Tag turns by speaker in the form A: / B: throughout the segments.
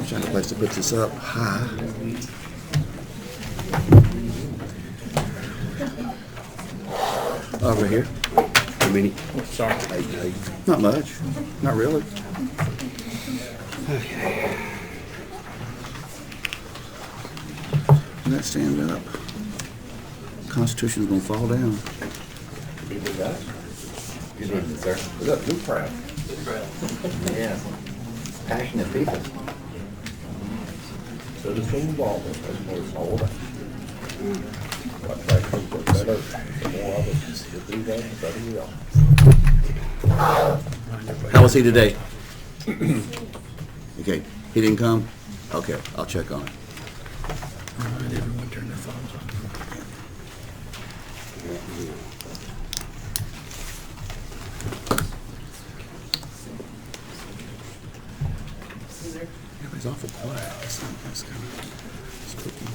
A: Find a place to put this up high. Over here.
B: How many?
C: Sorry.
A: Not much. Not really. Okay. And that stand up. Constitution's gonna fall down.
B: People got it. Excuse me, sir. We got good crowd. Yeah. Passionate people. Citizen involvement, that's what it's all about. What practice get better, the more of us that do that, the better we are.
A: How was he today? Okay, he didn't come? Okay, I'll check on it.
C: All right, everyone turn their phones on.
A: Everybody's awful quiet. That's kind of spooky.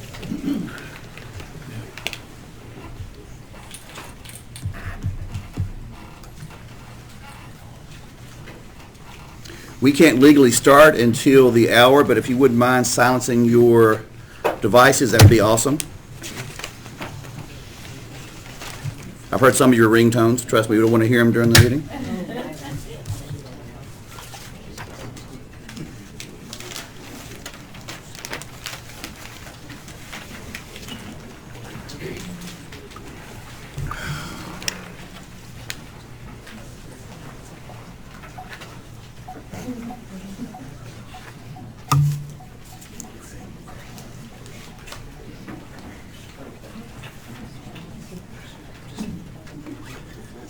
A: We can't legally start until the hour, but if you wouldn't mind silencing your devices, that would be awesome. I've heard some of your ringtones. Trust me, we don't want to hear them during the meeting.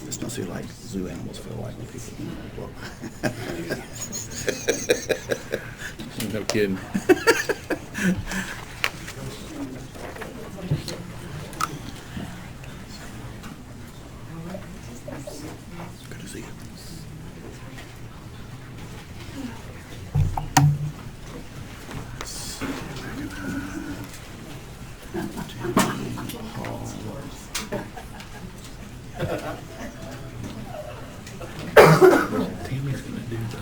A: This must be like zoo animals feel like when people.
C: No kidding.
A: Good to see you.
C: Tammy's gonna do the.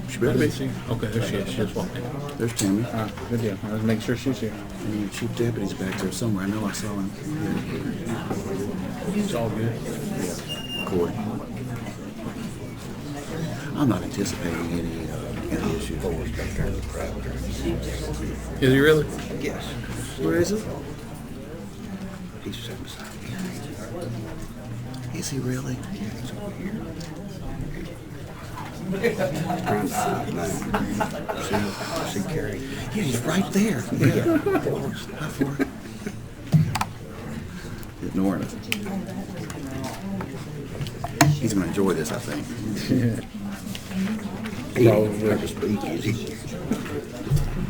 A: She better be.
C: Okay, there she is. She just walked in.
A: There's Tammy.
C: Good deal. I was making sure she's here.
A: And the chief deputy's back there somewhere. I know I saw him.
C: It's all good.
A: Court. I'm not anticipating any issues.
C: Is he really?
A: Yes. Where is it? He's sitting beside me. Is he really? Yeah, he's over here. See Kary? Yeah, he's right there. Yeah. How far? Ignoring it. He's going to enjoy this, I think.
B: Probably to speak, is he?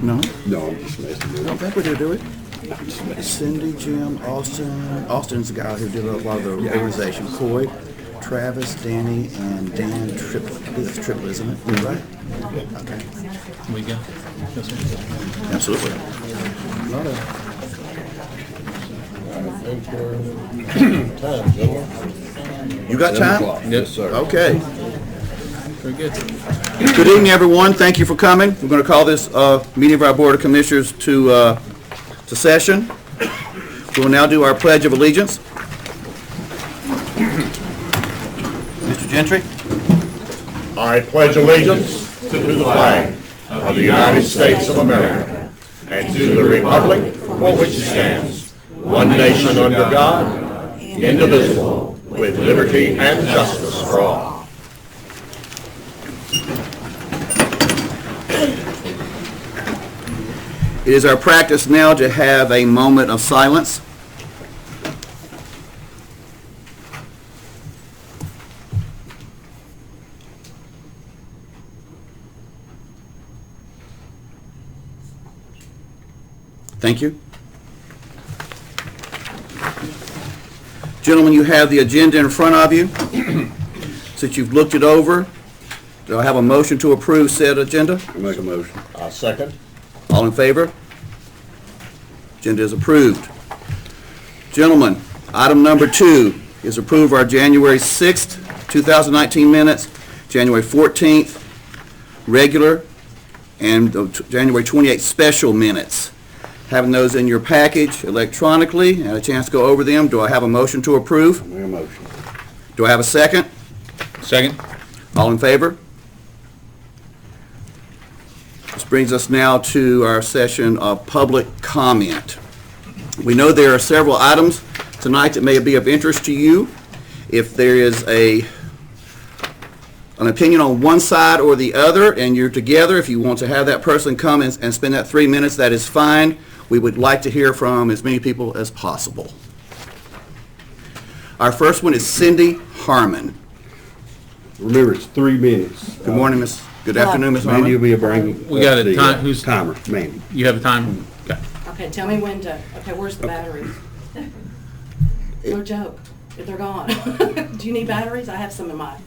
A: No?
B: No, I'm just messing with
A: I don't think we're going to do it. Cindy, Jim, Austin. Austin's the guy who did a lot of the organization. Coy, Travis, Danny, and Dan Triplett. I believe that's Triplett, isn't it? Right? Okay.
C: We go. Yes, sir.
A: Absolutely. Not a, you got time?
C: Yes, sir.
A: Okay.
C: Very good.
A: Good evening, everyone. Thank you for coming. We're going to call this meeting of our Board of Commissioners to session. We will now do our Pledge of Allegiance. Mr. Gentry.
D: I pledge allegiance to the flag of the United States of America and to the republic for which it stands, one nation under God, indivisible, with liberty and justice for all.
A: It is our practice now to have a moment of silence. Thank you. Gentlemen, you have the agenda in front of you. Since you've looked it over, do I have a motion to approve said agenda?
B: I make a motion.
D: I'll second.
A: All in favor? Agenda is approved. Gentlemen, item number 2 is approve our January 6th, 2019 minutes, January 14th, regular, and the January 28th special minutes. Having those in your package electronically, and a chance to go over them, do I have a motion to approve?
B: Make a motion.
A: Do I have a second?
C: Second?
A: All in favor? This brings us now to our session of public comment. We know there are several items tonight that may be of interest to you. If there is an opinion on one side or the other and you're together, if you want to have that person come and spend that 3 minutes, that is fine. We would like to hear from as many people as possible. Our first one is Cindy Harmon.
E: Remember, it's 3 minutes.
A: Good morning, Miss. Good afternoon, Miss
E: Mandy will
A: Harmon.
E: be bringing.
C: We got a
E: the,
C: time- who's-
E: timer? Mandy.
C: You have a time? Okay.
F: Okay, tell me when to, okay, where's the batteries? No joke, if they're gone. Do you need batteries? I have some in mine.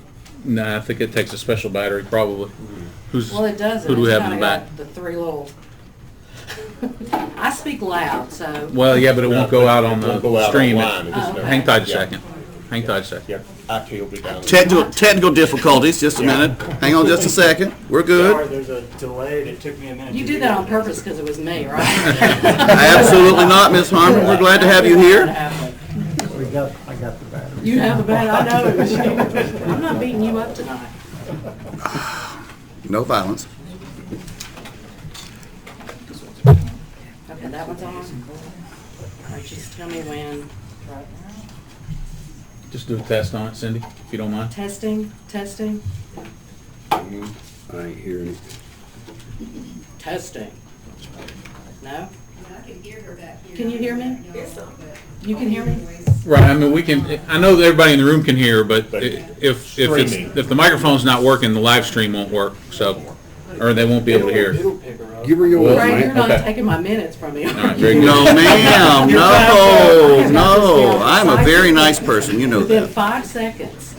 C: No, I think it takes a special battery, probably. Who's?
F: Well, it doesn't.
C: Who do we
F: It's
C: have in the
F: kinda
C: back?
F: got the three little. I speak loud, so.
C: Well, yeah, but it won't go out on
D: It won't go
C: the
D: out
C: stream.
D: online, it just
F: Oh,
D: never-
C: Hang tight a
D: Yeah.
C: second. Hang tight a second.
D: Yeah, IT will be down.
A: Technical difficulties, just a minute. Hang on just a second. We're
G: Sorry,
A: good.
G: there's a delay. It took me a minute.
F: You
G: to
F: did
G: get
F: that on
G: here.
F: purpose because it was me, right?
A: Absolutely not, Miss Harmon. We're glad to have you here.
G: I got the battery.
F: You have the battery, I know it was you. I'm not beating you up tonight.
A: No violence.
F: Okay, that one's on. All right, just tell me when.
C: Just do a test on it, Cindy, if you don't mind.
F: Testing, testing,
E: I ain't hearing it.
F: testing. No?
H: I can hear her back here.
F: Can you hear me? You can hear me?
C: Right, I mean, we can, I know that everybody in the room can hear, but if the microphone's not working, the live stream won't work, so, or they won't be able to hear.
G: It'll pick her up.
E: Give her your
F: Right, you're
E: man.
F: not
C: Okay.
F: taking my minutes from me.
C: All right, very good.
A: No, ma'am. No. I'm a very nice person. You know
F: Within
A: that.
F: 5 seconds.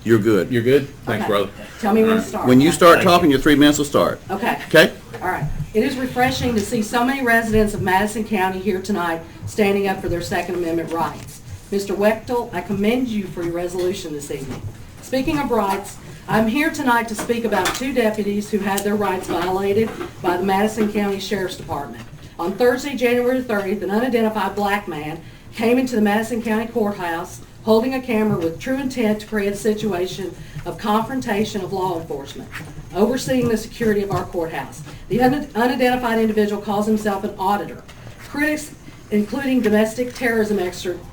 A: You're good.
C: You're good? Thanks,
F: Okay.
C: brother.
F: Tell me when to start.
A: When you start talking, your 3 minutes will start.
F: Okay.
A: Okay?
F: All right. It is refreshing to see so many residents of Madison County here tonight standing up for their Second Amendment rights. Mr. Wechtel, I commend you for your resolution this evening. Speaking of rights, I'm here tonight to speak about 2 deputies who had their rights violated by the Madison County Sheriff's Department. On Thursday, January 30th, an unidentified black man came into the Madison County Courthouse holding a camera with true intent to create a situation of confrontation of law enforcement, overseeing the security of our courthouse. The unidentified individual calls himself an auditor. Critics, including domestic terrorism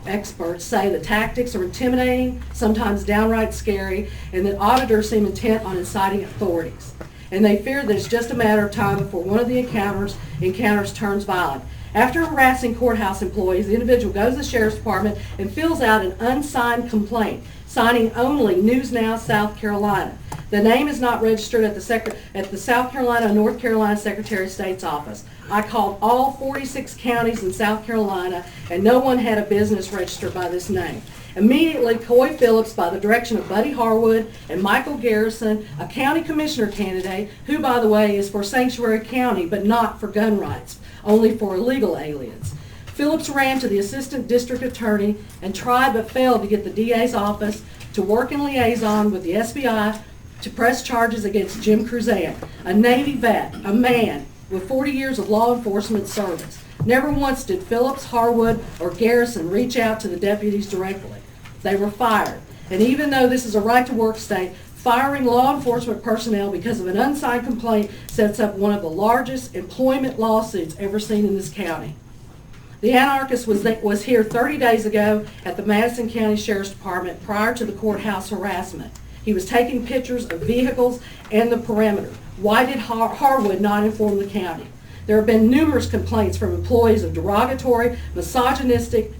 F: experts, say the tactics are intimidating, sometimes downright scary, and that auditors seem intent on inciting authorities. And they fear that it's just a matter of time before one of the encounters turns violent. After harassing courthouse employees, the individual goes to the Sheriff's Department and fills out an unsigned complaint, signing only News Now, South Carolina. The name is not registered at the South Carolina, North Carolina Secretary of State's office. I called all 46 counties in South Carolina, and no one had a business registered by this name. Immediately, Coy Phillips, by the direction of Buddy Harwood and Michael Garrison, a county commissioner candidate, who, by the way, is for Sanctuary County, but not for gun rights, only for illegal aliens. Phillips ran to the assistant district attorney and tried but failed to get the DA's office to work in liaison with the SBI to press charges against Jim Cruzan, a Navy vet, a man with 40 years of law enforcement service. Never once did Phillips, Harwood, or Garrison reach out to the deputies directly. They were fired. And even though this is a right-to-work state, firing law enforcement personnel because of an unsigned complaint sets up one of the largest employment lawsuits ever seen in this county. The anarchist was here 30 days ago at the Madison County Sheriff's Department prior to the courthouse harassment. He was taking pictures of vehicles and the perimeter. Why did Harwood not inform the county? There have been numerous complaints from employees of derogatory, misogynistic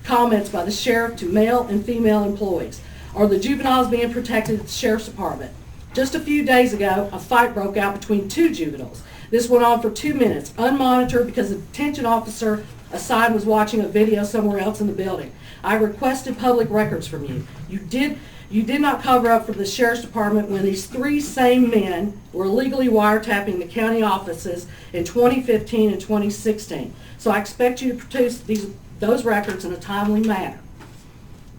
F: comments by the sheriff to male and female employees. Are the juveniles being protected at the Sheriff's Department? Just a few days ago, a fight broke out between 2 juveniles. This went on for 2 minutes, unmonitored because the detention officer assigned was watching a video somewhere else in the building. I requested public records from you. You did not cover up for the Sheriff's Department when these 3 same men were illegally wiretapping the county offices in 2015 and 2016. So I expect you to produce those records in a timely manner.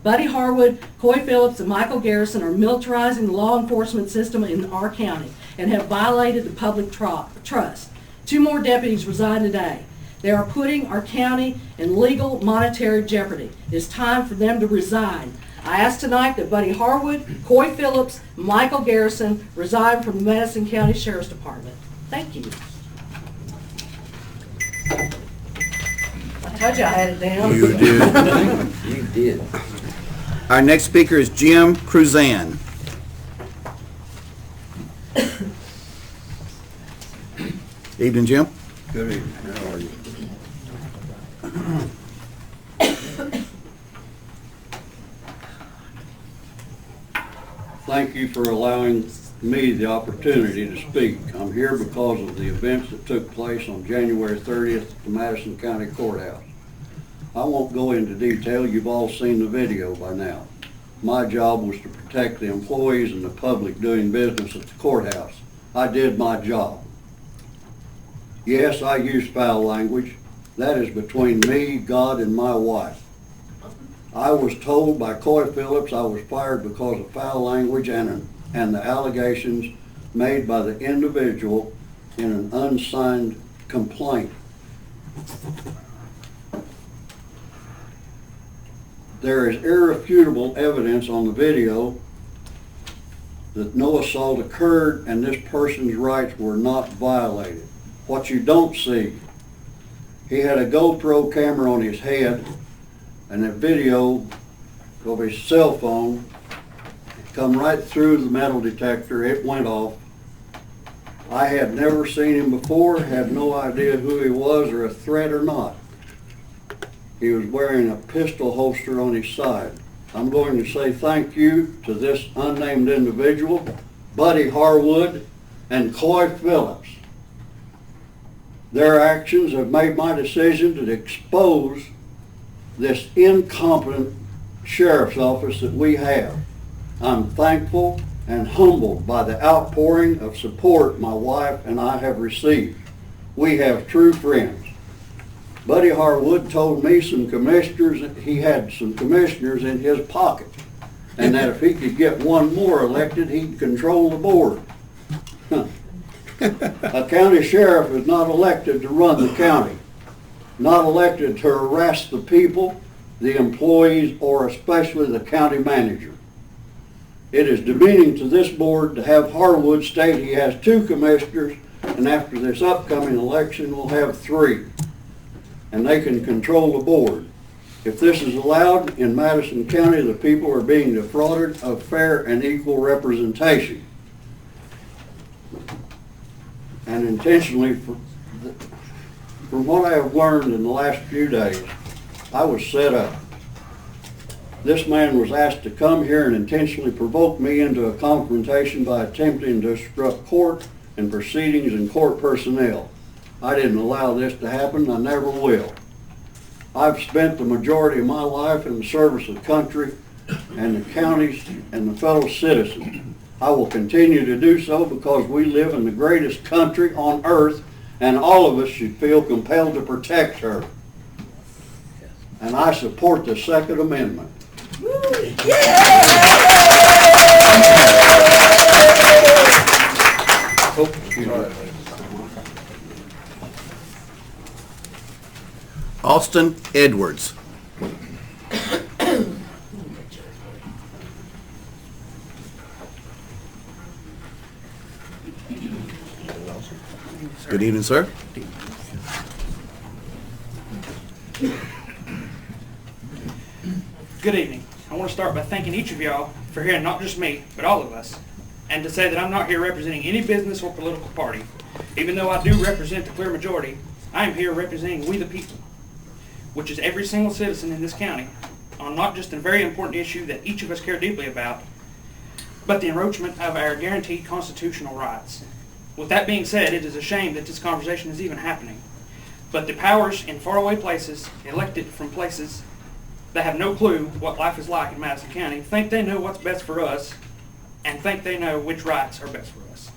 F: Buddy Harwood, Coy Phillips, and Michael Garrison are militarizing the law enforcement system in our county and have violated the public trust. 2 more deputies resign today. They are putting our county in legal monetary jeopardy. It's time for them to resign. I ask tonight that Buddy Harwood, Coy Phillips, and Michael Garrison resign from the Madison County Sheriff's Department. Thank you. I told you I had it down.
A: You did.
E: You did.
A: Our next speaker is Jim Cruzan. Evening, Jim.
E: Good evening. How are you? Thank you for allowing me the opportunity to speak. I'm here because of the events that took place on January 30th at the Madison County Courthouse. I won't go into detail. You've all seen the video by now. My job was to protect the employees and the public doing business at the courthouse. I did my job. Yes, I used foul language. That is between me, God, and my wife. I was told by Coy Phillips I was fired because of foul language and the allegations made by the individual in an unsigned complaint. There is irrefutable evidence on the video that no assault occurred and this person's rights were not violated. What you don't see, he had a GoPro camera on his head, and that video of his cell phone come right through the metal detector. It went off. I had never seen him before, had no idea who he was or a threat or not. He was wearing a pistol holster on his side. I'm going to say thank you to this unnamed individual, Buddy Harwood, and Coy Phillips. Their actions have made my decision to expose this incompetent sheriff's office that we have. I'm thankful and humbled by the outpouring of support my wife and I have received. We have true friends. Buddy Harwood told me he had some commissioners in his pocket, and that if he could get one more elected, he'd control the board. A county sheriff is not elected to run the county, not elected to harass the people, the employees, or especially the county manager. It is demeaning to this board to have Harwood state he has 2 commissioners, and after this upcoming election we'll have 3, and they can control the board. If this is allowed in Madison County, the people are being defrauded of fair and equal representation. And intentionally, from what I have learned in the last few days, I was set up. This man was asked to come here and intentionally provoke me into a confrontation by attempting to disrupt court and proceedings and court personnel. I didn't allow this to happen. I never will. I've spent the majority of my life in the service of the country and the counties and the fellow citizens. I will continue to do so because we live in the greatest country on earth, and all of us should feel compelled to protect her. And I support the Second Amendment.
A: Austin Edwards. Good evening, sir.
I: Good evening. I want to start by thanking each of y'all for hearing not just me, but all of us, and to say that I'm not here representing any business or political party. Even though I do represent the clear majority, I am here representing we the people, which is every single citizen in this county, on not just a very important issue that each of us care deeply about, but the encroachment of our guaranteed constitutional rights. With that being said, it is a shame that this conversation is even happening. But the powers in faraway places, elected from places that have no clue what life is like in Madison County, think they know what's best for us and think they know which rights are best for us.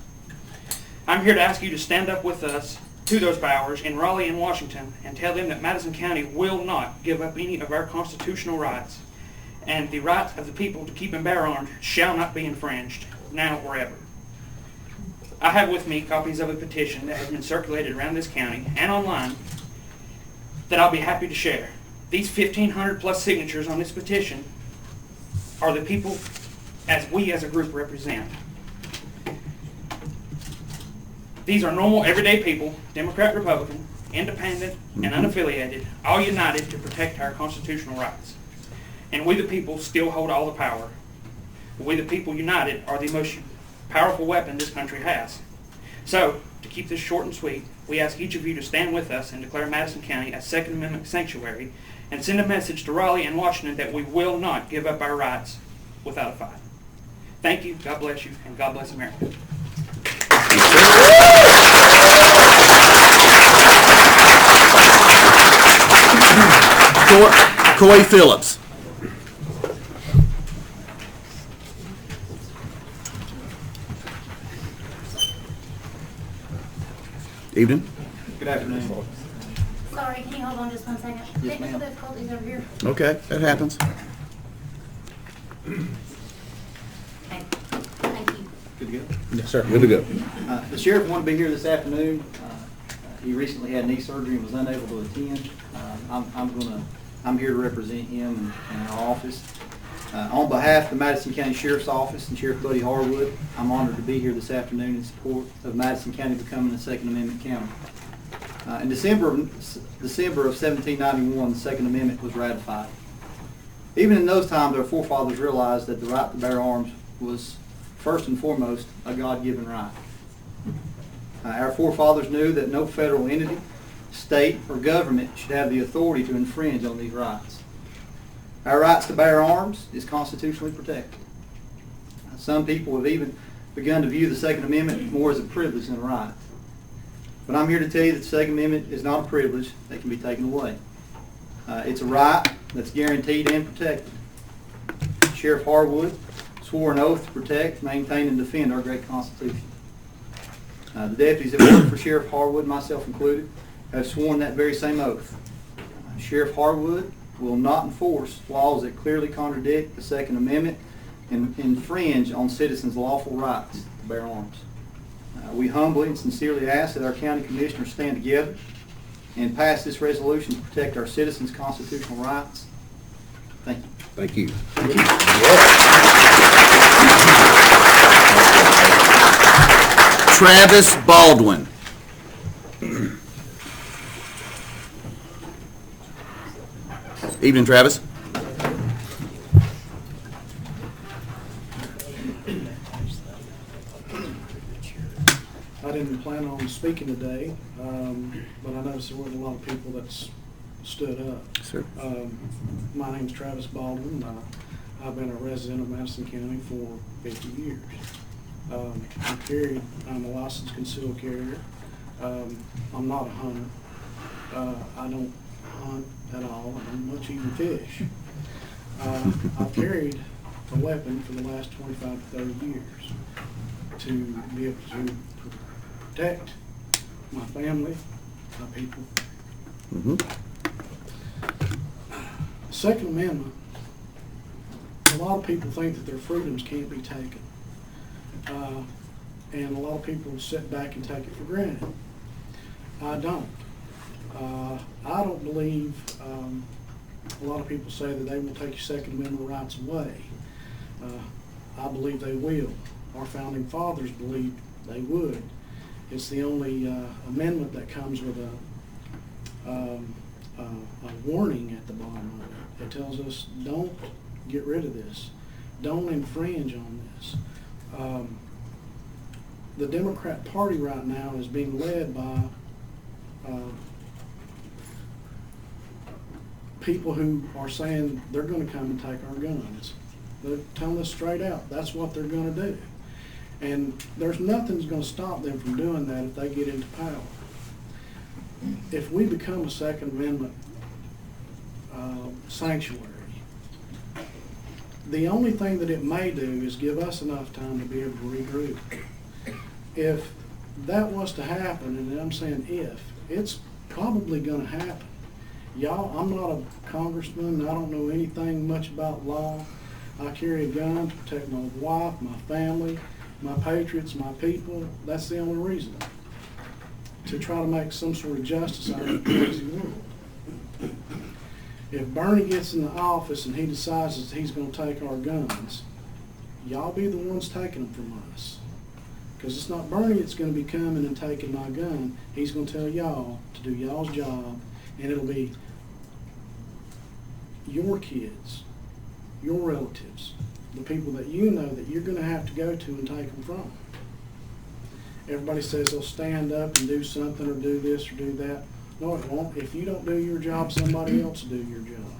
I: I'm here to ask you to stand up with us to those powers in Raleigh and Washington and tell them that Madison County will not give up any of our constitutional rights and the rights of the people to keep and bear arms shall not be infringed, now or ever. I have with me copies of a petition that has been circulated around this county and online that I'll be happy to share. These 1,500 plus signatures on this petition are the people as we as a group represent. These are normal, everyday people, Democrat, Republican, independent, and unaffiliated, all united to protect our constitutional rights. And we the people still hold all the power. We the people united are the most powerful weapon this country has. So, to keep this short and sweet, we ask each of you to stand with us and declare Madison County a Second Amendment sanctuary and send a message to Raleigh and Washington that we will not give up our rights without a fight. Thank you, God bless you, and God bless America.
A: Coy Phillips. Evening.
J: Good afternoon.
H: Sorry, can you hold on just one second?
J: Yes,
H: Technical
J: ma'am.
H: difficulties over here.
A: Okay, that happens.
H: Okay. Thank you.
J: Good to go.
C: Yes, sir.
A: Good to go.
J: The sheriff wanted to be here this afternoon. He recently had knee surgery and was unable to attend. I'm here to represent him in our office. On behalf of the Madison County Sheriff's Office and Sheriff Buddy Harwood, I'm honored to be here this afternoon in support of Madison County becoming a Second Amendment county. In December of 1791, the Second Amendment was ratified. Even in those times, our forefathers realized that the right to bear arms was first and foremost a God-given right. Our forefathers knew that no federal entity, state, or government should have the authority to infringe on these rights. Our rights to bear arms is constitutionally protected. Some people have even begun to view the Second Amendment more as a privilege than a right. But I'm here to tell you that the Second Amendment is not a privilege that can be taken away. It's a right that's guaranteed and protected. Sheriff Harwood swore an oath to protect, maintain, and defend our great Constitution. The deputies that work for Sheriff Harwood, myself included, have sworn that very same oath. Sheriff Harwood will not enforce laws that clearly contradict the Second Amendment and infringe on citizens' lawful rights to bear arms. We humbly and sincerely ask that our county commissioners stand together and pass this resolution to protect our citizens' constitutional rights. Thank you.
A: Thank you. Travis Baldwin. Evening, Travis.
K: I didn't plan on speaking today, but I noticed there weren't a lot of people that stood up.
A: Sir.
K: My name's Travis Baldwin. I've been a resident of Madison County for 50 years. I'm carried. I'm a licensed concealed carrier. I'm not a hunter. I don't hunt at all. I don't much even fish. I've carried a weapon for the last 25 to 30 years to be able to protect my family, my people.
A: Mm-hmm.
K: The Second Amendment, a lot of people think that their freedoms can't be taken. And a lot of people sit back and take it for granted. I don't. I don't believe, a lot of people say that they will take your Second Amendment rights away. I believe they will. Our founding fathers believed they would. It's the only amendment that comes with a warning at the bottom of it. It tells us, don't get rid of this. Don't infringe on this. The Democrat Party right now is being led by people who are saying they're going to come and take our guns. They're telling us straight out that's what they're going to do. And there's nothing that's going to stop them from doing that if they get into power. If we become a Second Amendment sanctuary, the only thing that it may do is give us enough time to be able to regroup. If that was to happen, and I'm saying if, it's probably going to happen. Y'all, I'm not a congressman, I don't know anything much about law. I carry a gun to protect my wife, my family, my patriots, my people. That's the only reason. To try to make some sort of justice out of a crazy world. If Bernie gets in the office and he decides that he's gonna take our guns, y'all be the ones taking them from us. Because it's not Bernie that's gonna be coming and taking my gun. He's gonna tell y'all to do y'all's job, and it'll be your kids, your relatives, the people that you know that you're gonna have to go to and take them from. Everybody says they'll stand up and do something or do this or do that. No, it won't. If you don't do your job, somebody else will do your job.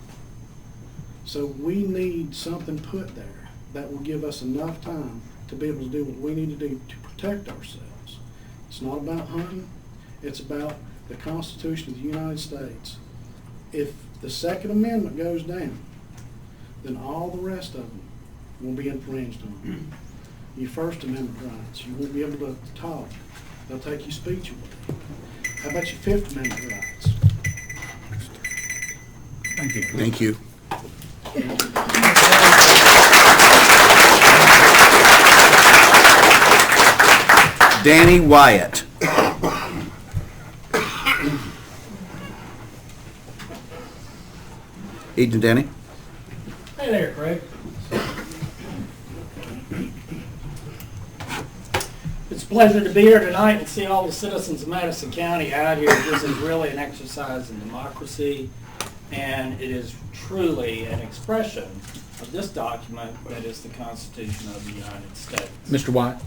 K: So we need something put there that will give us enough time to be able to do what we need to do to protect ourselves. It's not about hunting. It's about the Constitution of the United States. If the Second Amendment goes down, then all the rest of them will be infringed on. Your First Amendment rights, you won't be able to talk. They'll take your speech away. How about your Fifth Amendment rights?
C: Thank you.
A: Thank you. Danny Wyatt. Evening, Danny.
G: Hey there, Craig. It's a pleasure to be here tonight and see all the citizens of Madison County out here. This is really an exercise in democracy, and it is truly an expression of this document that is the Constitution of the United States.
C: Mr. White,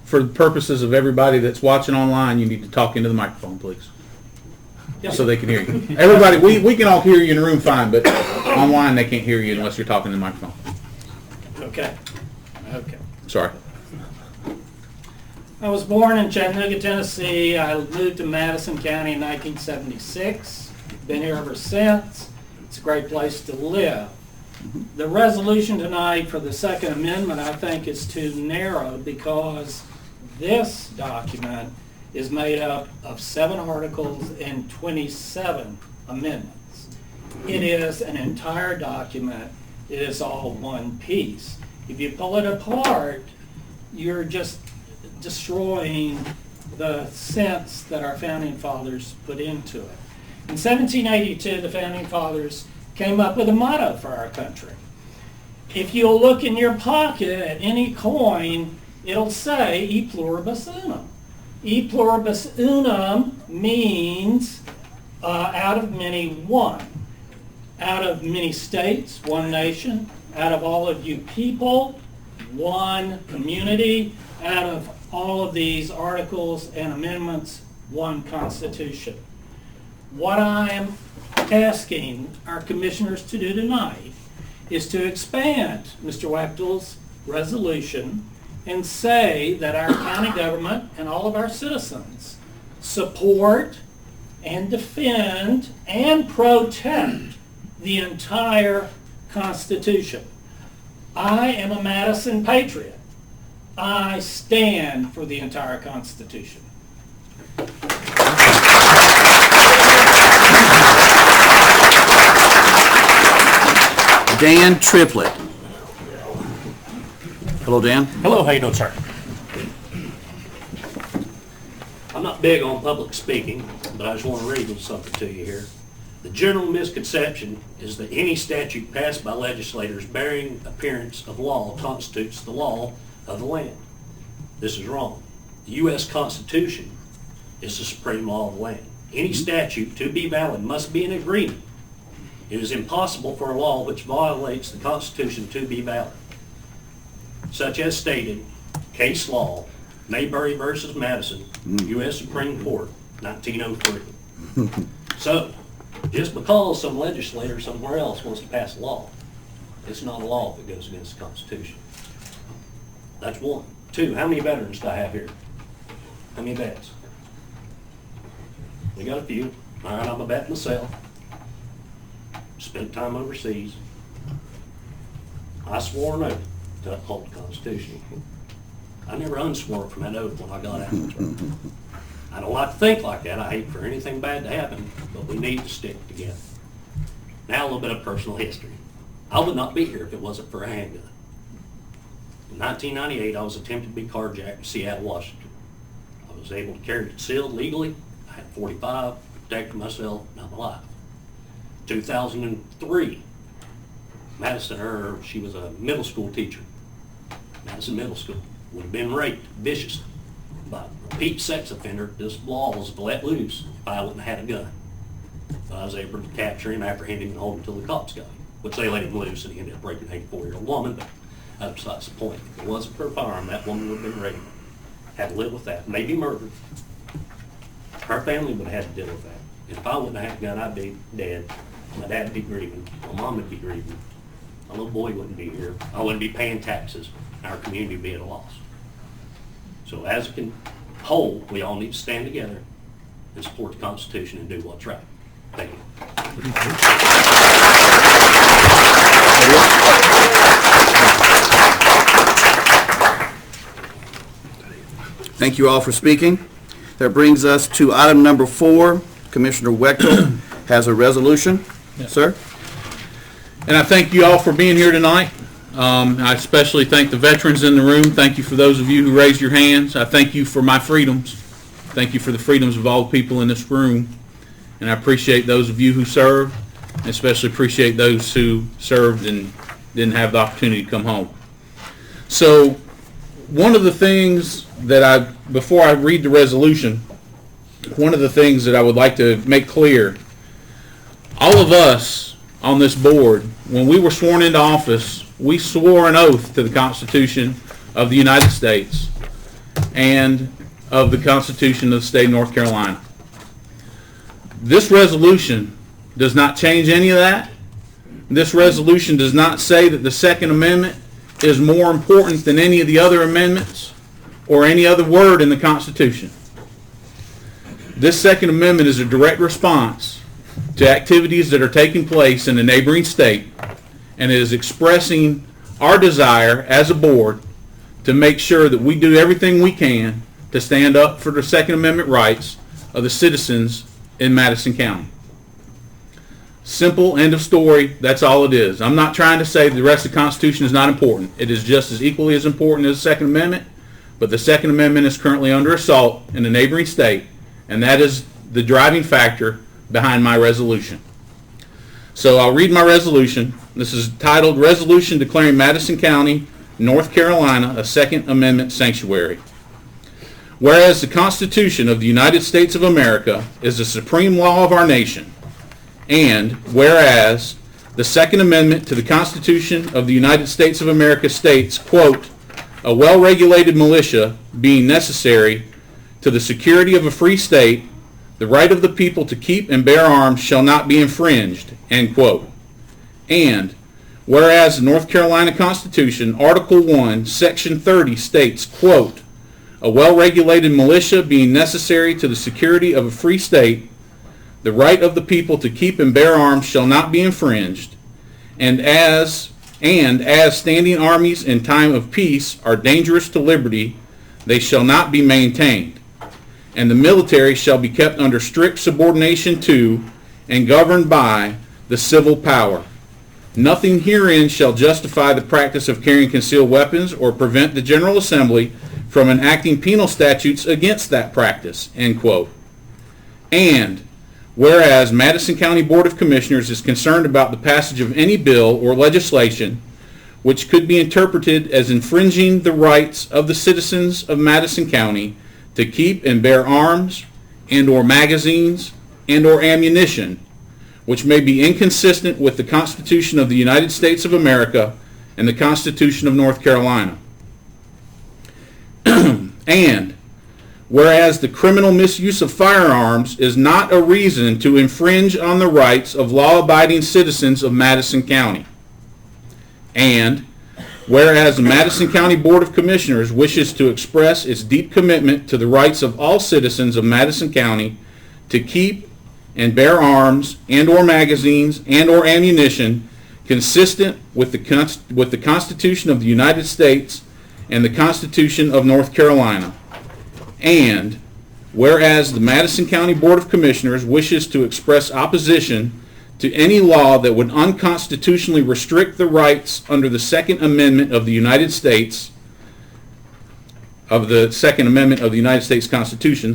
C: for the purposes of everybody that's watching online, you need to talk into the microphone, please,
G: Yes,
C: so they can hear you. Everybody, we can all hear you in the room fine, but online they can't hear you unless you're talking to the microphone.
G: Okay. Okay.
C: Sorry.
G: I was born in Chattanooga, Tennessee. I moved to Madison County in 1976. Been here ever since. It's a great place to live. The resolution tonight for the Second Amendment, I think, is too narrow because this document is made up of 7 articles and 27 amendments. It is an entire document. It is all one piece. If you pull it apart, you're just destroying the sense that our founding fathers put into it. In 1782, the founding fathers came up with a motto for our country. If you'll look in your pocket at any coin, it'll say e pluribus unum. E pluribus unum means out of many, one. Out of many states, one nation. Out of all of you people, one community. Out of all of these articles and amendments, one Constitution. What I am asking our commissioners to do tonight is to expand Mr. Wechtel's resolution and say that our county government and all of our citizens support and defend and protect the entire Constitution. I am a Madison patriot. I stand for the entire Constitution.
A: Dan Triplett. Hello, Dan.
L: Hello, how you doing, sir? I'm not big on public speaking, but I just want to read something to you here. The general misconception is that any statute passed by legislators bearing appearance of law constitutes the law of the land. This is wrong. The U.S. Constitution is the supreme law of the land. Any statute to be valid must be an agreement. It is impossible for a law which violates the Constitution to be valid. Such as stated, case law, Mayberry versus Madison, U.S. Supreme Court, 1903. So, just because some legislator somewhere else wants to pass a law, it's not a law that goes against the Constitution. That's one. Two, how many veterans do I have here? How many vets? We got a few. All right, I'm a vet myself. Spent time overseas. I swore an oath to uphold the Constitution. I never unswore from that oath when I got out. I don't like to think like that. I hate for anything bad to happen, but we need to stick together. Now a little bit of personal history. I would not be here if it wasn't for a handgun. In 1998, I was attempted to be carjacked in Seattle, Washington. I was able to carry it concealed legally. I had 45, protected myself, and I'm alive. 2003, Madison, she was a middle school teacher. Madison Middle School. Would have been raped viciously by a repeat sex offender. This law was let loose if I wouldn't have had a gun. But I was able to capture him, apprehend him, and hold him until the cops got him, which they let him loose, and he ended up raping an 84-year-old woman. But that's besides the point. If it wasn't for a firearm, that woman would have been raped. Had to live with that. Maybe murdered. Her family would have had to deal with that. And if I wouldn't have had a gun, I'd be dead. My dad would be grieving. My mom would be grieving. My little boy wouldn't be here. I wouldn't be paying taxes. Our community would be at a loss. So as a whole, we all need to stand together and support the Constitution and do what's right. Thank you.
A: Thank you all for speaking. That brings us to item number 4. Commissioner Wechtel has a resolution.
C: Yes.
A: Sir?
C: And I thank you all for being here tonight. I especially thank the veterans in the room. Thank you for those of you who raised your hands. I thank you for my freedoms. Thank you for the freedoms of all the people in this room. And I appreciate those of you who served, and especially appreciate those who served and didn't have the opportunity to come home. So one of the things that before I read the resolution, one of the things that I would like to make clear, all of us on this board, when we were sworn into office, we swore an oath to the Constitution of the United States and of the Constitution of the state of North Carolina. This resolution does not change any of that. This resolution does not say that the Second Amendment is more important than any of the other amendments or any other word in the Constitution. This Second Amendment is a direct response to activities that are taking place in a neighboring state, and it is expressing our desire as a board to make sure that we do everything we can to stand up for the Second Amendment rights of the citizens in Madison County. Simple, end of story. That's all it is. I'm not trying to say the rest of the Constitution is not important. It is just as equally as important as the Second Amendment, but the Second Amendment is currently under assault in a neighboring state, and that is the driving factor behind my resolution. So I'll read my resolution. This is titled Resolution Declaring Madison County, North Carolina, a Second Amendment Sanctuary. Whereas the Constitution of the United States of America is the supreme law of our nation, and whereas the Second Amendment to the Constitution of the United States of America states, quote, a well-regulated militia being necessary to the security of a free state, the right of the people to keep and bear arms shall not be infringed, end quote. And whereas the North Carolina Constitution, Article 1, Section 30 states, quote, a well-regulated militia being necessary to the security of a free state, the right of the people to keep and bear arms shall not be infringed, and as standing armies in time of peace are dangerous to liberty, they shall not be maintained, and the military shall be kept under strict subordination to and governed by the civil power. Nothing herein shall justify the practice of carrying concealed weapons or prevent the General Assembly from enacting penal statutes against that practice, end quote. And whereas Madison County Board of Commissioners is concerned about the passage of any bill or legislation which could be interpreted as infringing the rights of the citizens of Madison County to keep and bear arms and or magazines and or ammunition, which may be inconsistent with the Constitution of the United States of America and the Constitution of North Carolina. And whereas the criminal misuse of firearms is not a reason to infringe on the rights of law-abiding citizens of Madison County. And whereas the Madison County Board of Commissioners wishes to express its deep commitment to the rights of all citizens of Madison County to keep and bear arms and or magazines and or ammunition consistent with the Constitution of the United States and the Constitution of North Carolina. And whereas the Madison County Board of Commissioners wishes to express opposition to any law that would unconstitutionally restrict the rights under the Second Amendment of the United States, of the Second Amendment of the United States Constitution,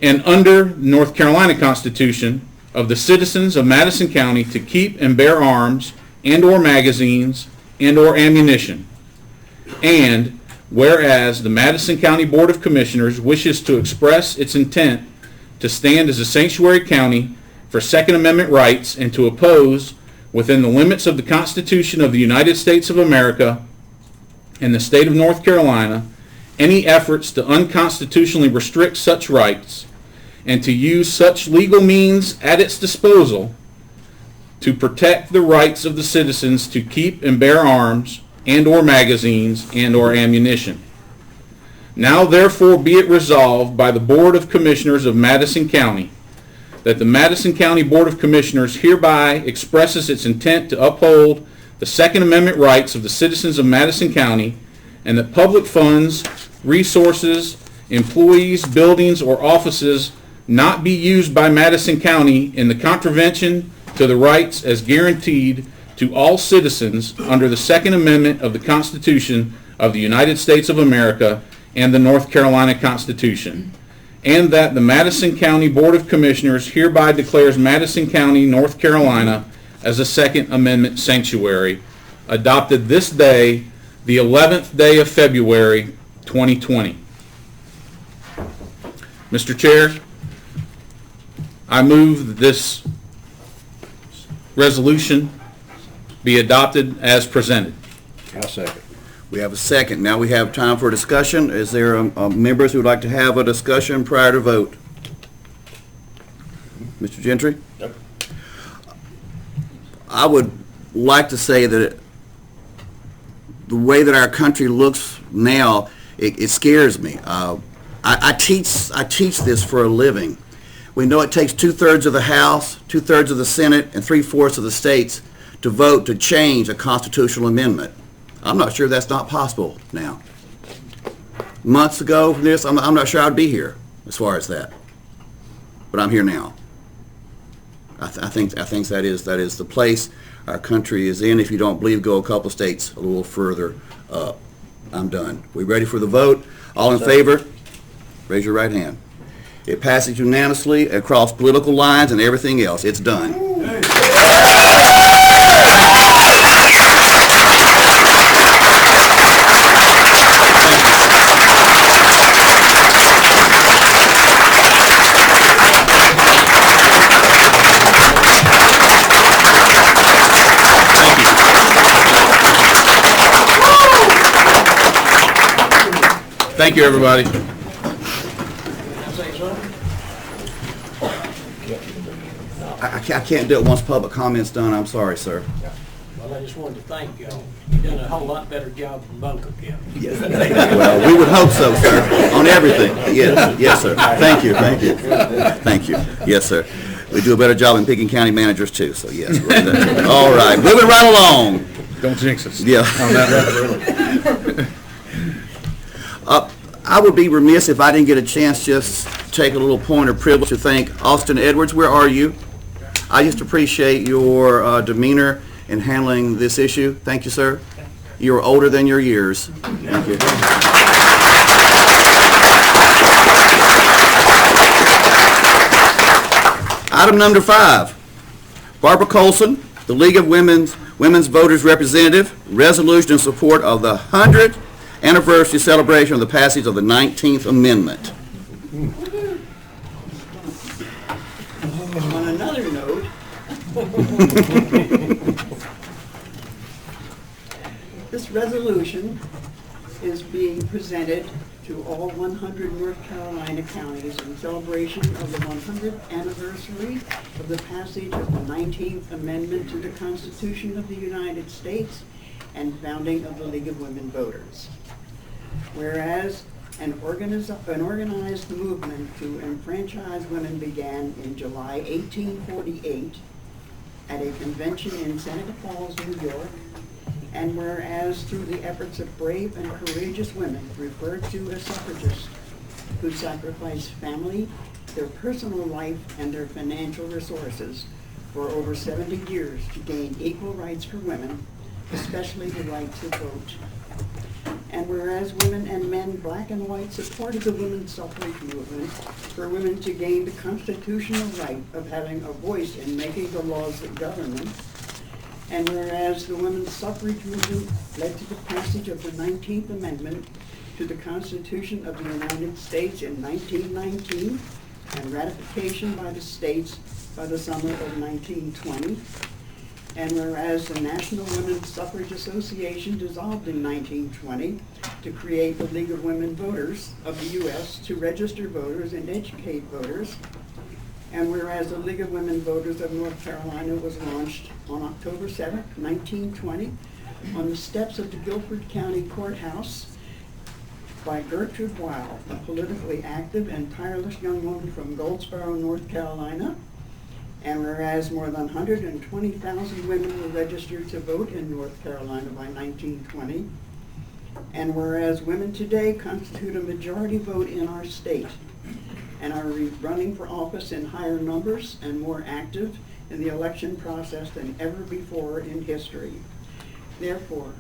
C: and under North Carolina Constitution of the citizens of Madison County to keep and bear arms and or magazines and or ammunition. And whereas the Madison County Board of Commissioners wishes to express its intent to stand as a sanctuary county for Second Amendment rights and to oppose, within the limits of the Constitution of the United States of America and the state of North Carolina, any efforts to unconstitutionally restrict such rights and to use such legal means at its disposal to protect the rights of the citizens to keep and bear arms and or magazines and or ammunition. Now therefore be it resolved by the Board of Commissioners of Madison County that the Madison County Board of Commissioners hereby expresses its intent to uphold the Second Amendment rights of the citizens of Madison County, and that public funds, resources, employees, buildings, or offices not be used by Madison County in the contravention to the rights as guaranteed to all citizens under the Second Amendment of the Constitution of the United States of America and the North Carolina Constitution, and that the Madison County Board of Commissioners hereby declares Madison County, North Carolina, as a Second Amendment sanctuary, adopted this day, the 11th day of February, 2020. Mr. Chair, I move that this resolution be adopted as presented.
B: I'll second.
A: We have a second. Now we have time for discussion. Is there members who would like to have a discussion prior to vote? Mr. Gentry?
B: Yep.
A: I would like to say that the way that our country looks now, it scares me. I teach this for a living. We know it takes 2/3 of the House, 2/3 of the Senate, and 3/4 of the states to vote to change a constitutional amendment. I'm not sure that's not possible now. Months ago from this, I'm not sure I'd be here as far as that. But I'm here now. I think that is the place our country is in. If you don't believe, go a couple states a little further up. I'm done. We ready for the vote? All in favor? Raise your right hand. It passes unanimously across political lines and everything else. It's done.
C: Thank you, everybody.
A: I can't do it once public comment's done. I'm sorry, sir.
L: Well, I just wanted to thank y'all. You've done a whole lot better job than Bunker County.
A: Yes. Well, we would hope so, sir, on everything. Yes, sir. Thank you. Thank you. Yes, sir. We do a better job than Pickens County managers, too, so yes. All right, moving right along.
C: Don't jinx us.
A: Yeah. I would be remiss if I didn't get a chance just to take a little point of privilege to thank Austin Edwards. Where are you? I just appreciate your demeanor in handling this issue. Thank you, sir. You're older than your years. Thank you. Item number 5, Barbara Coulson, the League of Women's Voters Representative, resolution in support of the 100th anniversary celebration of the passage of the 19th Amendment.
M: On another note, this resolution is being presented to all 100 North Carolina counties in celebration of the 100th anniversary of the passage of the 19th Amendment to the Constitution of the United States and founding of the League of Women Voters. Whereas an organized movement to enfranchise women began in July 1848 at a convention in Seneca Falls, New York, and whereas through the efforts of brave and courageous women referred to as suffragists who sacrificed family, their personal life, and their financial resources for over 70 years to gain equal rights for women, especially the right to vote. And whereas women and men, black and white, supported the women's suffrage movement for women to gain the constitutional right of having a voice in making the laws that govern them, and whereas the women's suffrage movement led to the passage of the 19th Amendment to the Constitution of the United States in 1919 and ratification by the states by the summer of 1920, and whereas the National Women's Suffrage Association dissolved in 1920 to create the League of Women Voters of the U.S. to register voters and educate voters, and whereas the League of Women Voters of North Carolina was launched on October 7, 1920, on the steps of the Guilford County Courthouse by Gertrude Weil, a politically active and tireless young woman from Goldsboro, North Carolina, and whereas more than 120,000 women were registered to vote in North Carolina by 1920, and whereas women today constitute a majority vote in our state and are running for office in higher numbers and more active in the election process than ever before in history. Therefore,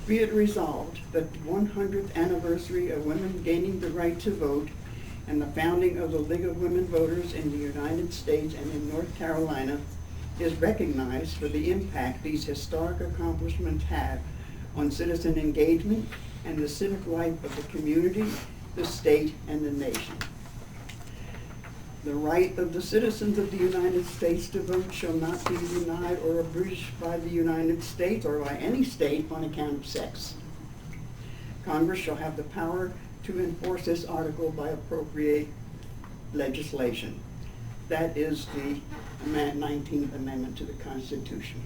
M: be it resolved that the 100th anniversary of women gaining the right to vote and the founding of the League of Women Voters in the United States and in North Carolina is recognized for the impact these historic accomplishments have on citizen engagement and the civic life of the community, the state, and the nation. The right of the citizens of the United States to vote shall not be denied or abridged by the United States or by any state on account of sex. Congress shall have the power to enforce this article by appropriate legislation. That is the 19th Amendment to the Constitution.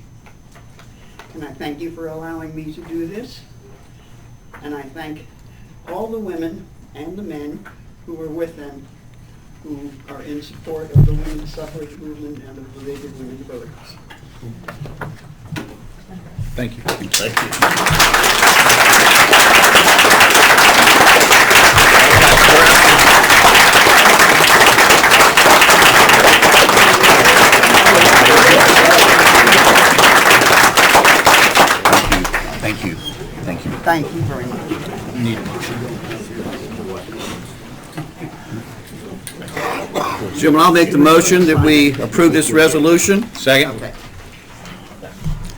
M: And I thank you for allowing me to do this. And I thank all the women and the men who were with them, who are in support of the women's suffrage movement and of the League of Women Voters.
C: Thank you.
D: Thank you.
A: Thank you. Thank you.
M: Thank you very much.
C: Need a motion.
A: Gentlemen, I'll make the motion that we approve this resolution.
C: Second?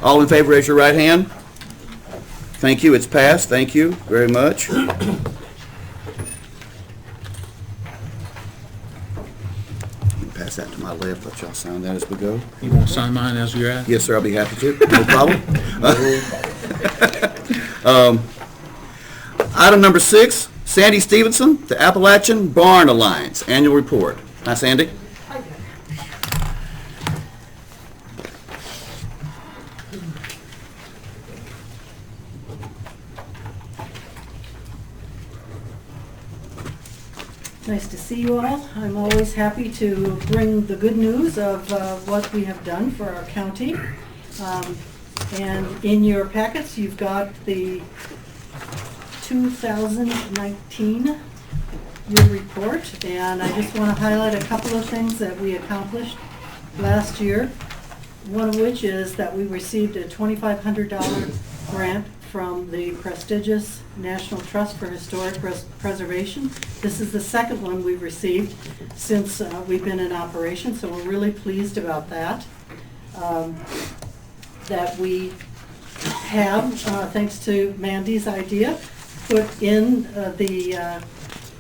A: All in favor, raise your right hand. Thank you, it's passed. Thank you very much. Pass that to my left, let y'all sign that as we go.
C: You want to sign mine as you're at?
A: Yes, sir, I'll be happy to, no problem. Item number 6, Sandy Stevenson, the Appalachian Barn Alliance, Annual Report. Hi, Sandy.
F: Nice to see you all. I'm always happy to bring the good news of what we have done for our county. And in your packets, you've got the 2019 year report, and I just want to highlight a couple of things that we accomplished last year. One of which is that we received a $2,500 grant from the prestigious National Trust for Historic Preservation. This is the second one we've received since we've been in operation, so we're really pleased about that. That we have, thanks to Mandy's idea, put in the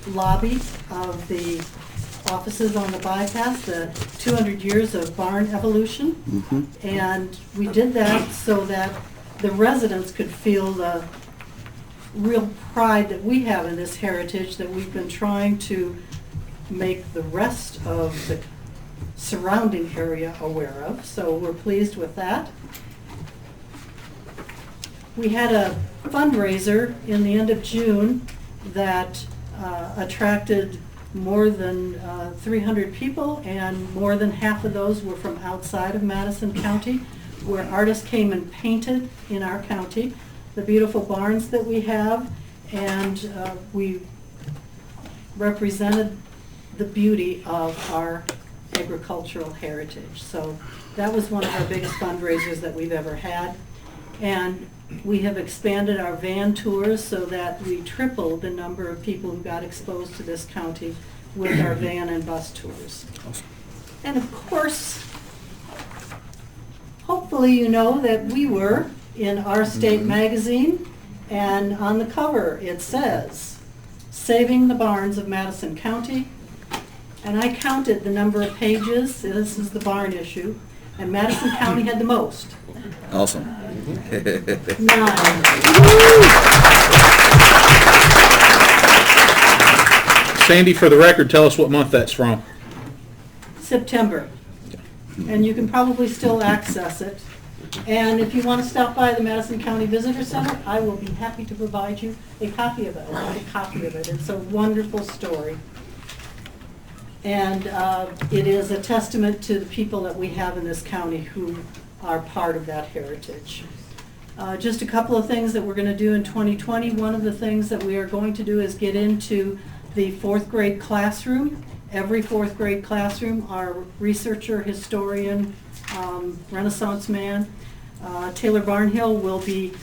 F: lobby of the offices on the bypass, the 200 years of barn evolution. Mm-hmm. And we did that so that the residents could feel the real pride that we have in this heritage that we've been trying to make the rest of the surrounding area aware of. So we're pleased with that. We had a fundraiser in the end of June that attracted more than 300 people, and more than half of those were from outside of Madison County, where artists came and painted in our county the beautiful barns that we have, and we represented the beauty of our agricultural heritage. So that was one of our biggest fundraisers that we've ever had. And we have expanded our van tours so that we tripled the number of people who got exposed to this county with our van and bus tours. And of course, hopefully you know that we were in Our State magazine, and on the cover it says, "Saving the Barns of Madison County." And I counted the number of pages. This is the barn issue, and Madison County had the most.
A: Awesome.
F: 9.
C: Sandy, for the record, tell us what month that's from.
F: September. And you can probably still access it. And if you want to stop by the Madison County Visitor Center, I will be happy to provide you a copy of it. It's a wonderful story. And it is a testament to the people that we have in this county who are part of that heritage. Just a couple of things that we're going to do in 2020. One of the things that we are going to do is get into the 4th grade classroom. Every 4th grade classroom, our researcher, historian, Renaissance man, Taylor Barnhill will be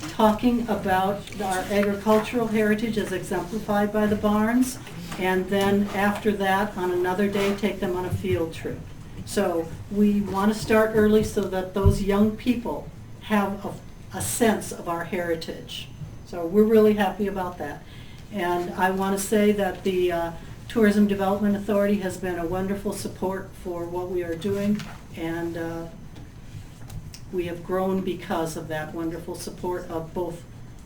F: talking about our agricultural heritage as exemplified by the barns, and then after that, on another day, take them on a field trip. So we want to start early so that those young people have a sense of our heritage. So we're really happy about that. And I want to say that the Tourism Development Authority has been a wonderful support for what we are doing, and we have grown because of that wonderful support of both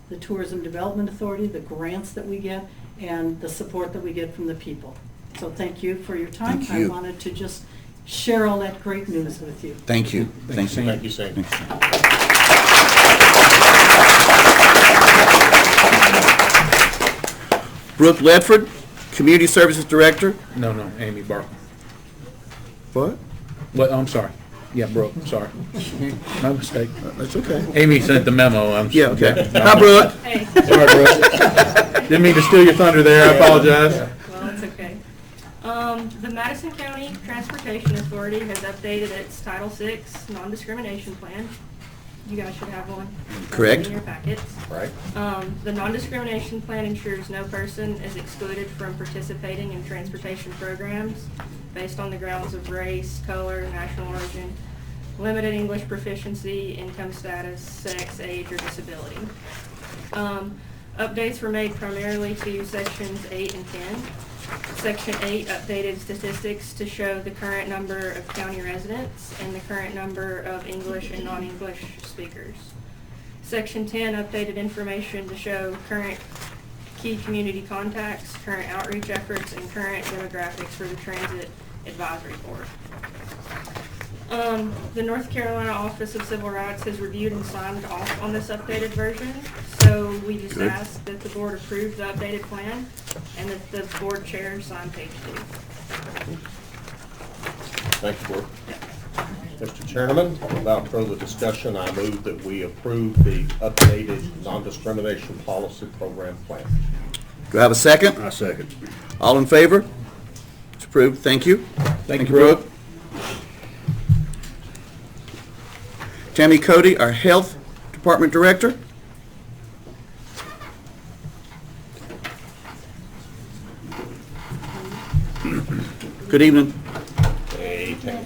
F: the Tourism Development Authority, the grants that we get, and the support that we get from the people. So thank you for your time.
A: Thank you.
F: I wanted to just share all that great news with you.
A: Thank you. Thank you.
D: Thank you, Sandy.
A: Brooke Ledford, Community Services Director.
C: No, Amy Barker.
A: What?
C: What? I'm sorry. Yeah, Brooke. Sorry. My mistake.
A: That's okay.
C: Amy sent the memo.
A: Yeah, okay. Hi, Brooke.
F: Hey.
C: Sorry, Brooke. Didn't mean to steal your thunder there. I apologize.
N: Well, it's okay. The Madison County Transportation Authority has updated its Title VI non-discrimination plan. You guys should have one.
A: Correct.
N: In your packets.
D: Right.
N: The non-discrimination plan ensures no person is excluded from participating in transportation programs based on the grounds of race, color, national origin, limited English proficiency, income status, sex, age, or disability. Updates were made primarily to sections 8 and 10. Section 8 updated statistics to show the current number of county residents and the current number of English and non-English speakers. Section 10 updated information to show current key community contacts, current outreach efforts, and current demographics for the Transit Advisory Board. The North Carolina Office of Civil Rights has reviewed and signed off on this updated version, so we just ask that the board approve the updated plan and that the board chair sign page 2.
D: Thank you, Brooke. Mr. Chairman, without further discussion, I move that we approve the updated non-discrimination policy program plan.
A: Do I have a second?
B: I second.
A: All in favor? It's approved. Thank you.
C: Thank you, Brooke.
A: Tammy Cody, our Health Department Director. Good evening.
D: Hey, Tammy.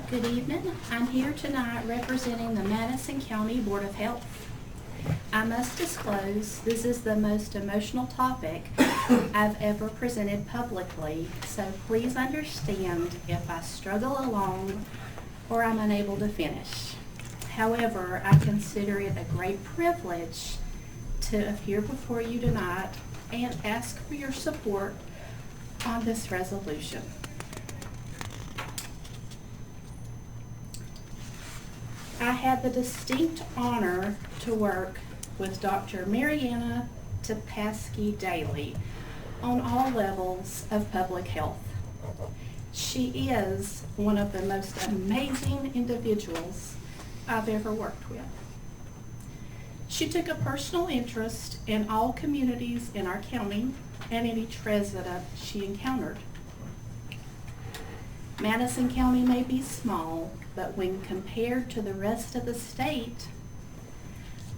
O: Good evening. I'm here tonight representing the Madison County Board of Health. I must disclose this is the most emotional topic I've ever presented publicly, so please understand if I struggle along or I'm unable to finish. However, I consider it a great privilege to appear before you tonight and ask for your support on this resolution. I had the distinct honor to work with Dr. Mariana Tepasky daily on all levels of public health. She is one of the most amazing individuals I've ever worked with. She took a personal interest in all communities in our county and in each resident she encountered. Madison County may be small, but when compared to the rest of the state,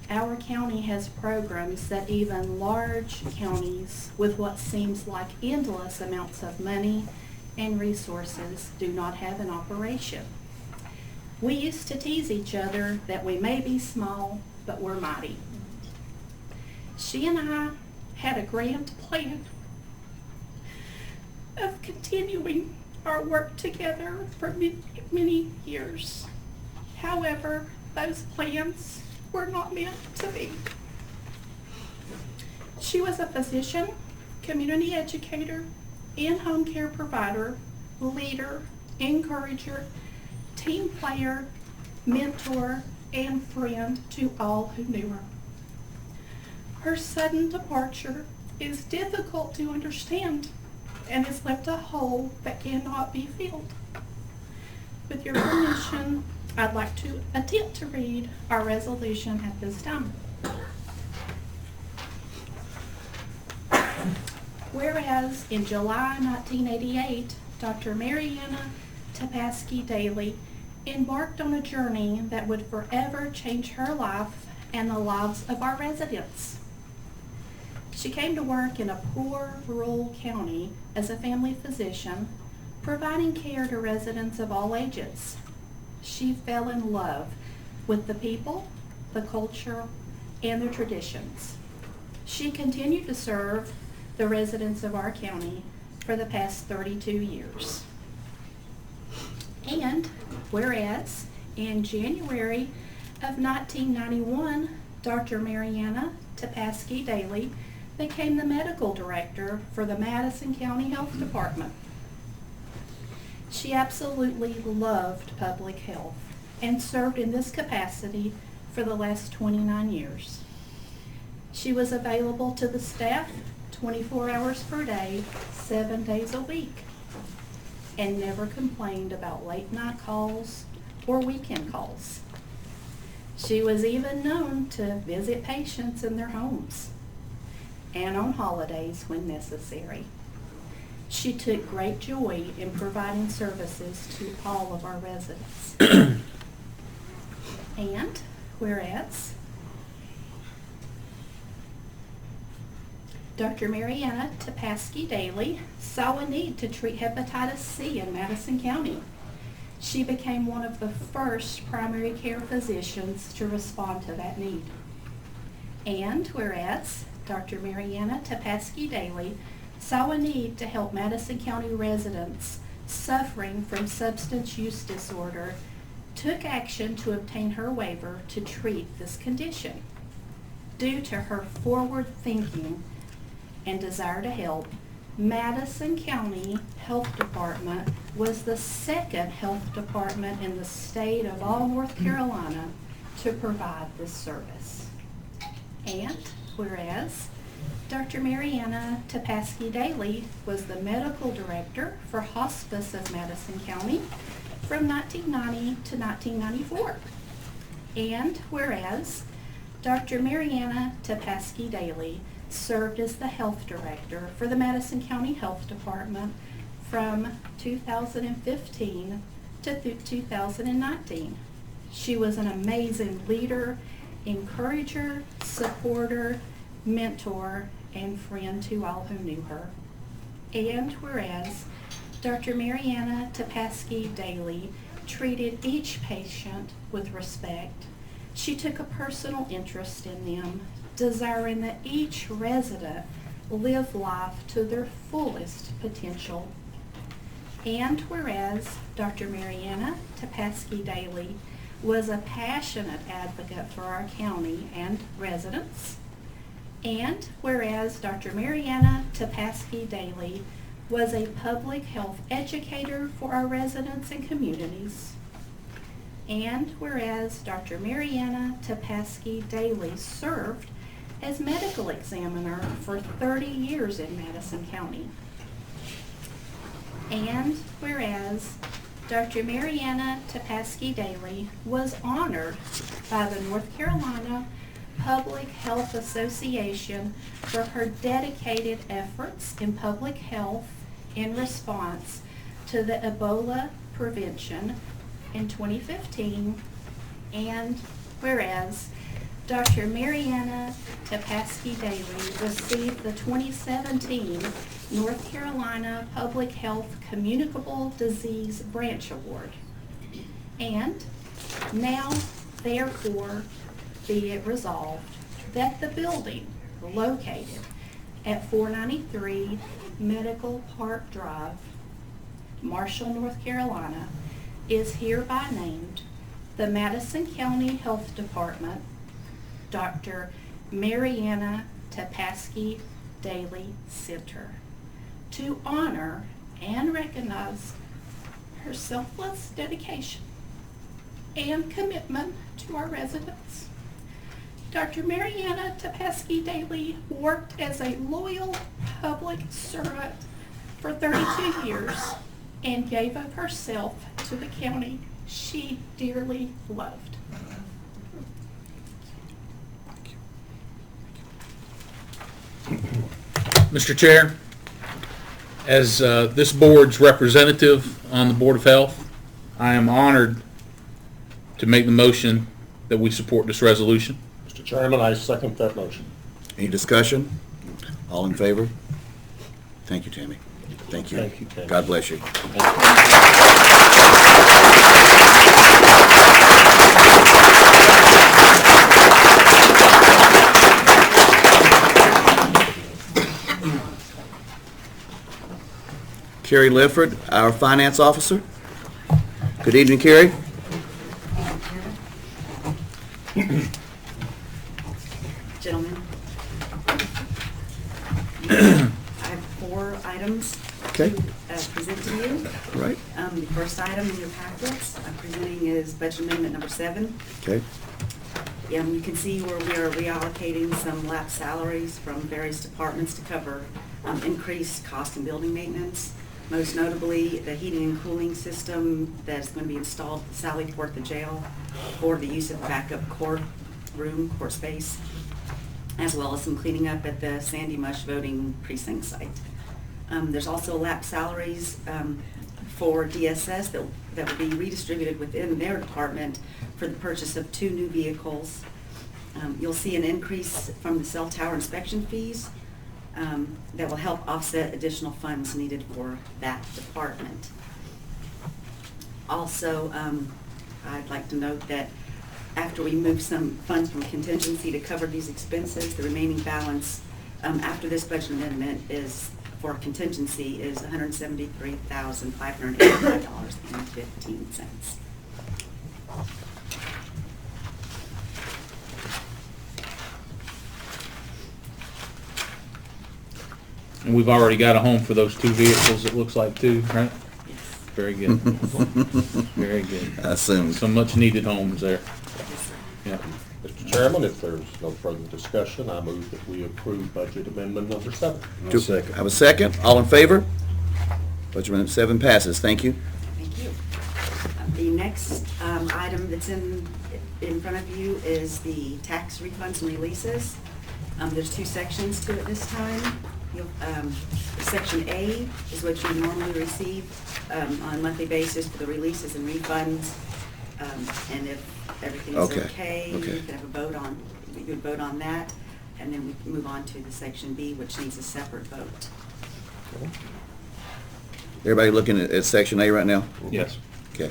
O: our county has programs that even large counties with what seems like endless amounts of money and resources do not have in operation. We used to tease each other that we may be small, but we're mighty. She and I had a grand plan of continuing our work together for many, many years. However, those plans were not meant to be. She was a physician, community educator, in-home care provider, leader, encourager, team player, mentor, and friend to all who knew her. Her sudden departure is difficult to understand and has left a hole that cannot be filled. With your permission, I'd like to attempt to read our resolution at this time. Whereas in July 1988, Dr. Mariana Tepaski Daly embarked on a journey that would forever change her life and the lives of our residents. She came to work in a poor rural county as a family physician, providing care to residents of all ages. She fell in love with the people, the culture, and the traditions. She continued to serve the residents of our county for the past 32 years. And whereas in January of 1991, Dr. Mariana Tepaski Daly became the medical director for the Madison County Health Department. She absolutely loved public health and served in this capacity for the last 29 years. She was available to the staff 24 hours per day, 7 days a week, and never complained about late night calls or weekend calls. She was even known to visit patients in their homes and on holidays when necessary. She took great joy in providing services to all of our residents. And whereas Dr. Mariana Tepaski Daly saw a need to treat hepatitis C in Madison County, she became one of the first primary care physicians to respond to that need. And whereas Dr. Mariana Tepaski Daly saw a need to help Madison County residents suffering from substance use disorder, took action to obtain her waiver to treat this condition. Due to her forward thinking and desire to help, Madison County Health Department was the second health department in the state of all North Carolina to provide this service. And whereas Dr. Mariana Tepaski Daly was the medical director for hospice of Madison County from 1990 to 1994. And whereas Dr. Mariana Tepaski Daly served as the health director for the Madison County Health Department from 2015 to 2019. She was an amazing leader, encourager, supporter, mentor, and friend to all who knew her. And whereas Dr. Mariana Tepaski Daly treated each patient with respect, she took a personal interest in them, desiring that each resident live life to their fullest potential. And whereas Dr. Mariana Tepaski Daly was a passionate advocate for our county and residents, and whereas Dr. Mariana Tepaski Daly was a public health educator for our residents and communities, and whereas Dr. Mariana Tepaski Daly served as medical examiner for 30 years in Madison County, and whereas Dr. Mariana Tepaski Daly was honored by the North Carolina Public Health Association for her dedicated efforts in public health in response to the Ebola prevention in 2015. And whereas Dr. Mariana Tepaski Daly received the 2017 North Carolina Public Health Communicable Disease Branch Award. And now, therefore, be it resolved that the building located at 493 Medical Park Drive, Marshall, North Carolina, is hereby named the Madison County Health Department Dr. Mariana Tepaski Daly Center, to honor and recognize her selfless dedication and commitment to our residents. Dr. Mariana Tepaski Daly worked as a loyal public servant for 32 years and gave of herself to the county she dearly loved.
C: Mr. Chair, as this board's representative on the Board of Health, I am honored to make the motion that we support this resolution.
D: Mr. Chairman, I second that motion.
A: Any discussion? All in favor? Thank you, Tammy. Thank you.
D: Thank you, Tammy.
A: God bless you. Kary Ledford, our finance officer. Good evening, Kary.
P: Gentlemen, I have 4 items
A: Okay.
P: to present to you.
A: Right.
P: The first item in your packets I'm presenting is budget amendment number 7.
A: Okay.
P: And you can see where we are reallocating some lapsed salaries from various departments to cover increased cost in building maintenance. Most notably, the heating and cooling system that's going to be installed at Sally Port, the jail, for the use of backup court space, as well as some cleaning up at the Sandy Mush voting precinct site. There's also lapsed salaries for DSS that will be redistributed within their department for the purchase of 2 new vehicles. You'll see an increase from the cell tower inspection fees that will help offset additional funds needed for that department. Also, I'd like to note that after we move some funds from contingency to cover these expenses, the remaining balance after this budget amendment is for contingency is $173,585.15.
C: And we've already got a home for those 2 vehicles, it looks like, too, right?
P: Yes.
C: Very good. Very good.
A: I assume.
C: Some much needed homes there. Yeah.
D: Mr. Chairman, if there's no further discussion, I move that we approve budget amendment number 7.
A: Second. Have a second? All in favor? Budget amendment 7 passes. Thank you.
P: Thank you. The next item that's in front of you is the tax refunds and releases. There's 2 sections to it this time. Section A is what you normally receive on a monthly basis for the releases and refunds. And if everything's okay, you can have a vote on, you would vote on that, and then we can move on to the Section B, which needs a separate vote.
A: Everybody looking at Section A right now?
C: Yes.
A: Okay.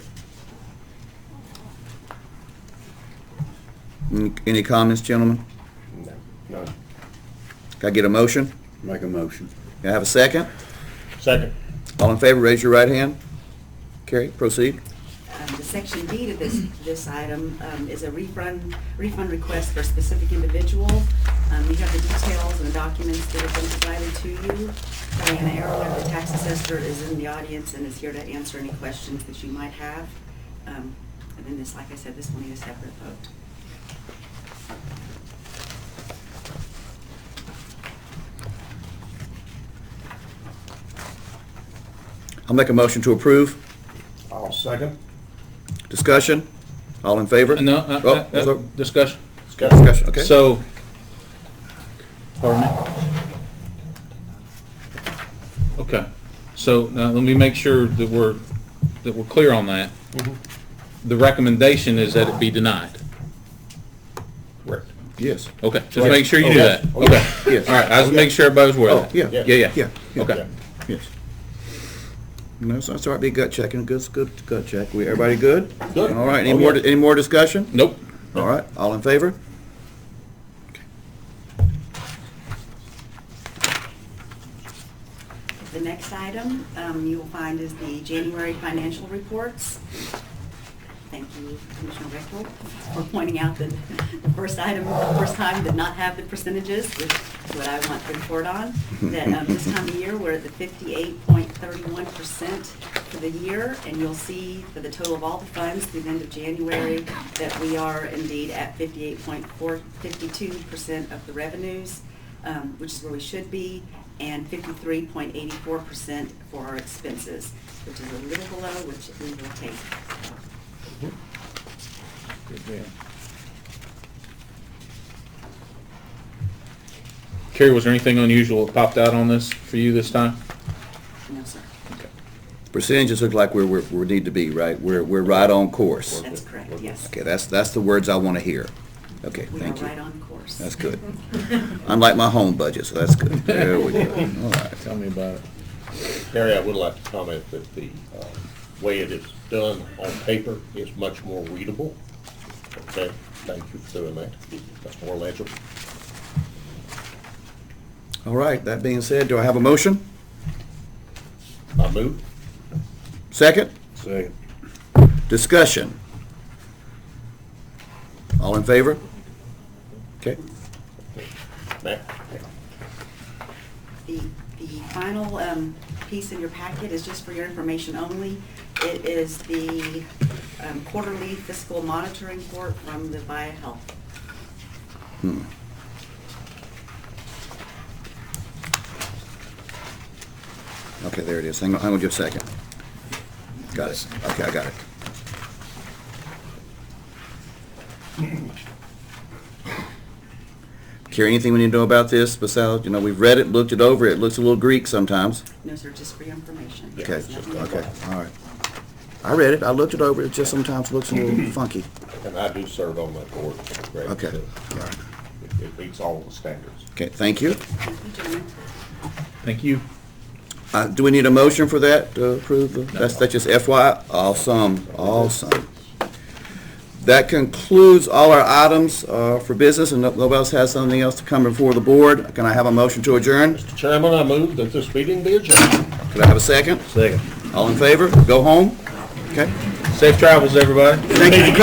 A: Any comments, gentlemen?
D: No.
A: Can I get a motion?
B: Make a motion.
A: Can I have a second?
D: Second.
A: All in favor, raise your right hand. Kary, proceed.
P: The Section B to this item is a refund request for a specific individual. You have the details and the documents that have been provided to you. Diana Arrowhead, the tax assessor, is in the audience and is here to answer any questions that you might have. And then this, like I said, this will need a separate vote.
A: I'll make a motion to approve.
D: I'll second.
A: Discussion? All in favor?
C: No,
A: Oh,
C: discussion.
A: Discussion, okay.
C: So, pardon me? Okay, so now let me make sure that we're clear on that. The recommendation is that it be denied.
B: Correct.
A: Yes.
C: Okay, just make sure you do that.
B: Oh,
C: Okay.
A: Yes.
C: All right, I was making sure everybody was aware of that.
A: Yeah.
C: Yeah.
A: Yeah.
C: Okay.
A: Yes. No, so that's all right, be gut checking, good gut check. Everybody good?
B: Good.
A: All right, any more discussion?
C: Nope.
A: All right, all in favor?
P: The next item you will find is the January financial reports. Thank you, Commissioner Wechtel, for pointing out that the first time did not have the percentages, which is what I want to report on. That this time of year, we're at the 58.31% for the year, and you'll see for the total of all the funds through the end of January that we are indeed at 58.52% of the revenues, which is where we should be, and 53.84% for our expenses, which is a little below, which we will take.
C: Kary, was there anything unusual that popped out on this for you this time?
P: No, sir.
C: Okay.
A: Percentages look like we need to be, right? We're right on course.
P: That's correct, yes.
A: Okay, that's the words I want to hear. Okay,
P: We are
A: thank you.
P: right on course.
A: That's good. Unlike my home budget, so that's good. There we go. All right.
C: Tell me about it.
B: Kary, I would like to comment that the way it is done on paper is much more readable. Okay, thank you for doing that. That's more legible.
A: All right, that being said, do I have a motion?
B: I move.
A: Second?
B: Second.
A: Discussion. All in favor? Okay.
B: Matt?
P: The final piece in your packet is just for your information only. It is the quarterly fiscal monitoring report from the Via Health.
A: Okay, there it is. Hang on just a second. Got it. Okay, I got it. Kary, anything we need to know about this besides, we've read it, looked it over, it looks a little Greek sometimes.
P: No, sir, just for your information.
A: Okay,
P: There's nothing
A: okay,
P: else.
A: all right. I read it, I looked it over, it just sometimes looks a little funky.
B: And I do serve on that board. Greg,
A: Okay,
B: so
A: all right.
B: It meets all the standards.
A: Okay, thank you.
P: Thank you, gentlemen.
C: Thank you.
A: Do we need a motion for that to approve? That's just FYI? Awesome, awesome. That concludes all our items for business, and nobody else has something else to come before the board. Can I have a motion to adjourn?
B: Mr. Chairman, I move that this meeting be adjourned.
A: Could I have a second?
B: Second.
A: All in favor? Go home? Okay.
C: Safe travels, everybody.
A: Thank you for coming.